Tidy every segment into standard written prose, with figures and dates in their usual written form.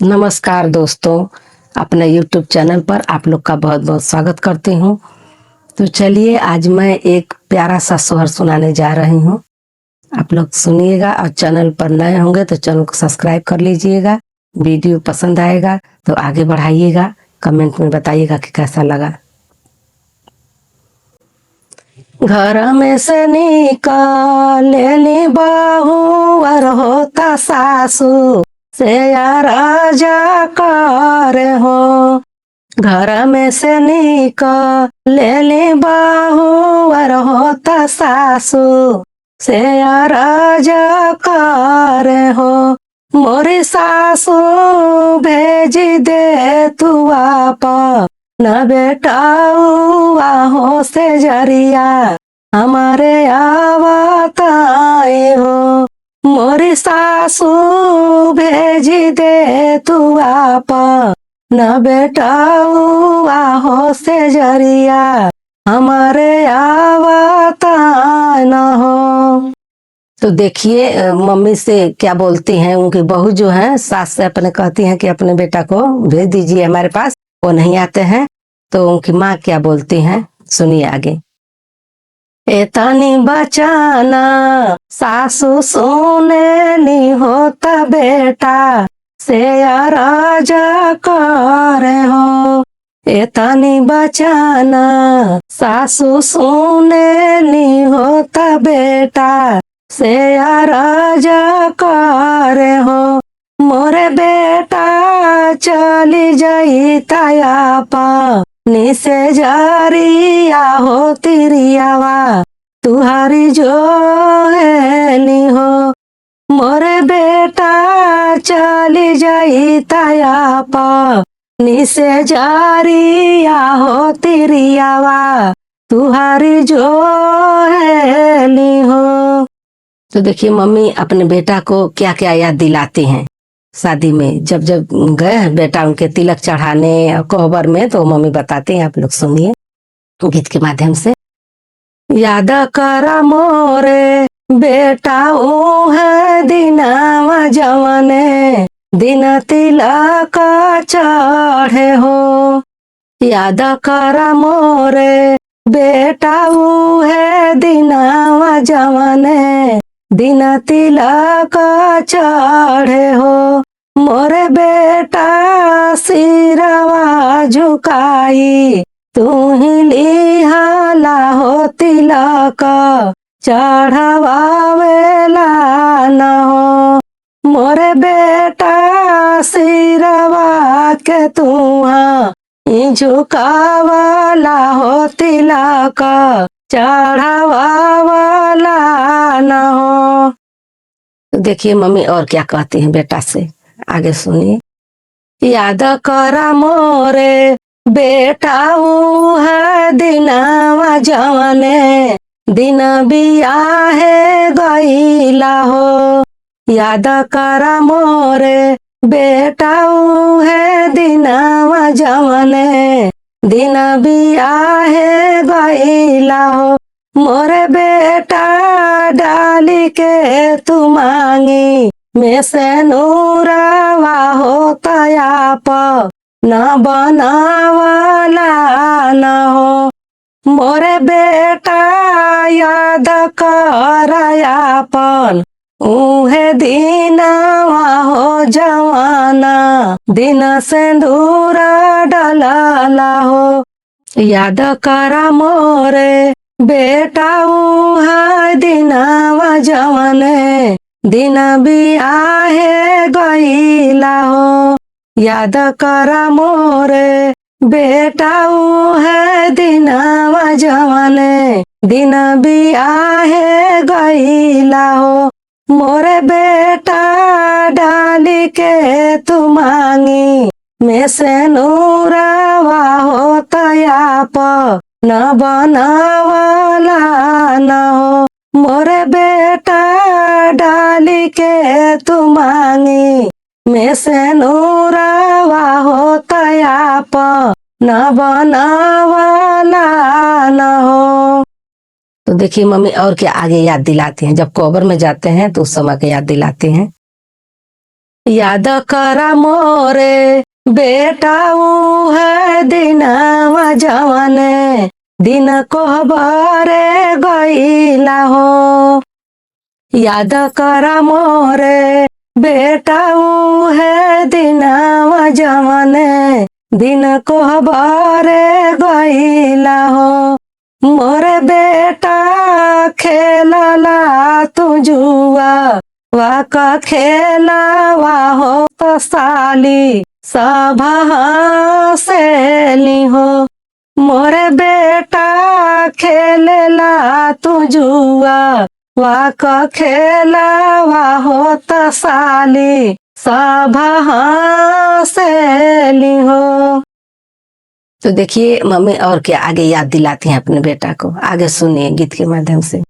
नमस्कार दोस्तों, अपने YouTube चैनल पर आप लोग का बहुत बहुत स्वागत करती हूँ। तो चलिए आज मैं एक प्यारा सा सोहर सुनाने जा रही हूँ। आप लोग सुनिएगा और चैनल पर नए होंगे तो चैनल को सब्सक्राइब कर लीजिएगा। वीडियो पसंद आएगा तो आगे बढ़ाइएगा, कमेंट में बताइएगा कि कैसा लगा। घर में से निकालेली बहू और होता सासू से राजा कर हो। घर में से निकालेली बहू और होता सासू से राजा कर हो। मोरी सासू भेज दे तू आप न बेटाऊआ हो से जरिया हमारे आवताए हो। मोरी सासू भेज दे तू आप न बेटाऊआ हो से जरिया हमारे आवताए न हो। तो देखिए मम्मी से क्या बोलती हैं। उनकी बहू जो है सास से अपने कहती हैं कि अपने बेटा को भेज दीजिए हमारे पास, वो नहीं आते हैं। तो उनकी माँ क्या बोलती हैं, सुनिए आगे। एतनी बचाना सासू सुने नी होता बेटा से राजा कर हो। एतनी बचाना सासू सुने नी होता बेटा से राजा कर हो। मोरे बेटा चली जाई तायापा निसे जारिया हो तिरियावा तुहारी जो है नी हो। मोरे बेटा चली जाई तायापा निसे जारिया हो तिरियावा तुहारी जो है नी हो। तो देखिए मम्मी अपने बेटा को क्या क्या याद दिलाती हैं। शादी में जब जब गए बेटा उनके तिलक चढ़ाने कोहबर में, तो मम्मी बताते हैं, आप लोग सुनिए गीत के माध्यम से। याद करा मोरे बेटा ओ है दिनावा जवाने दिन तिलक चढ़े हो। याद करा मोरे बेटा ओ है दिनावा जवाने दिन तिलक चढ़े हो। मोरे बेटा सिरवा झुकाई तू ही लिहाला हो तिलक चढ़वावेला न हो। मोरे बेटा सिरवा के तुहा झुकावाला हो तिलक चढ़ावाला न हो। देखिए मम्मी और क्या कहती हैं बेटा से, आगे सुनिए। याद करा मोरे बेटा ऊ है दिनावा जवाने दिन बियाहे गईला हो। याद करा मोरे बेटा ऊ है दिनावा जवाने दिन बियाहे गईला हो। मोरे बेटा डाली के तू मांगी में से नूरावा हो तयाप न बनावाला न हो। मोरे बेटा याद करायापन उहे दिनवा हो जवाना दिन सिंदूरा डलाला हो। याद करा मोरे बेटा है दिनवा जवाने दिन बियाहे गईला हो। याद करा मोरे बेटा है दिनवा जवाने दिन बियाहे गईला हो। मोरे बेटा डाली के तू मांगी में से नूरावा हो तयाप न बनावाला न हो। मोरे बेटा डाली के तू मांगी में से नूरावा हो तयाप न बनावाला न हो। तो देखिए मम्मी और क्या आगे याद दिलाती हैं। जब कोबर में जाते हैं तो उस समय के याद दिलाते हैं। याद करा मोरे बेटा ऊ है दिनवा जवने दिन को बारे गईला हो। याद करा मोरे बेटा ऊ है दिनवा जवने दिन को बारे गईला हो। मोरे बेटा खेलला तू जुआ वाक खेलावा हो तो साली सभा हंसेली हो। मोरे बेटा खेलला तू जुआ वाक खेलावा हो तो साली सभा हंसेली हो। तो देखिए मम्मी और क्या आगे याद दिलाती हैं अपने बेटा को, आगे सुनिए गीत के माध्यम से।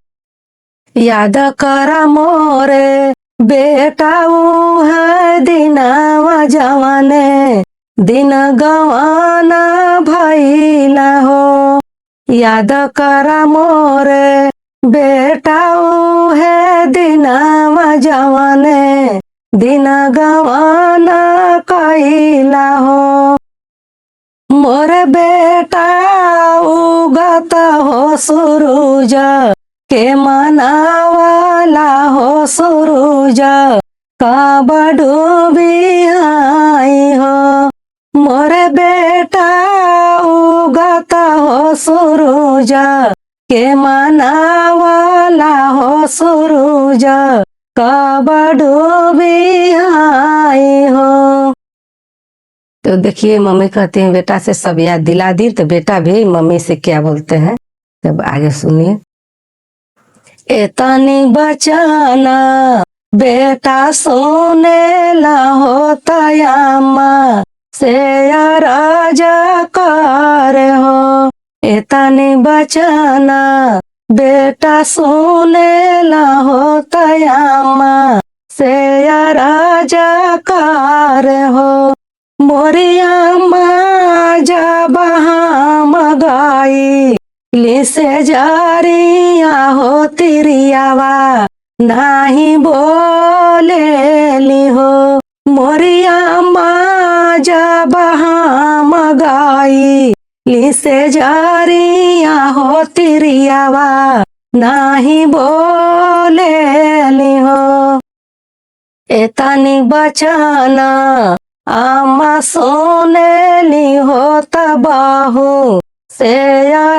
याद करा मोरे बेटा ऊ है दिनवा जवने दिन गवाना भइला हो। याद करा मोरे बेटा ऊ है दिनवा जवने दिन गवाना कइला हो। मोरे बेटा उगत हो सूरज के मनावाला हो सूरज कब डूबी आई हो। मोरे बेटा उगत हो सूरज के मनावाला हो सूरज कब डूबी आई हो। तो देखिए मम्मी कहती हैं बेटा से सब याद दिला दी, तो बेटा भी मम्मी से क्या बोलते हैं तब आगे सुनिए। एतनी बचाना बेटा सोने ला होता अम्मा से राजा कर हो। एतनी बचाना बेटा सोने ला होता अम्मा से राजा कर हो। मोरी अम्मा जब हम गाई लिसे जारिया हो तिरियावा नहीं बोलेली हो। मोरी अम्मा जब हम गाई लिसे जारिया हो तिरियावा नहीं बोलेली हो। एतनी बचाना अम्मा सोनेली हो तबाहू से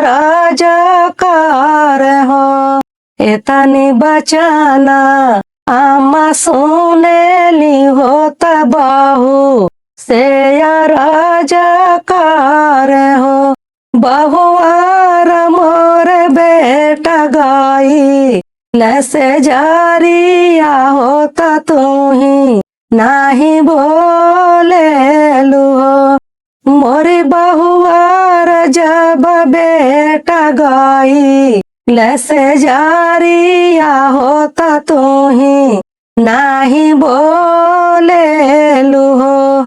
राजा कर हो। एतनी बचाना अम्मा सोनेली हो तबाहू से राजा कर हो। बहुआर मोर बेटा गाई लसे जारिया होता तू ही नाही बोलेलू हो। मोरी बहुआर जब बेटा गाई लसे जारिया होता तू ही नाही बोलेलू हो।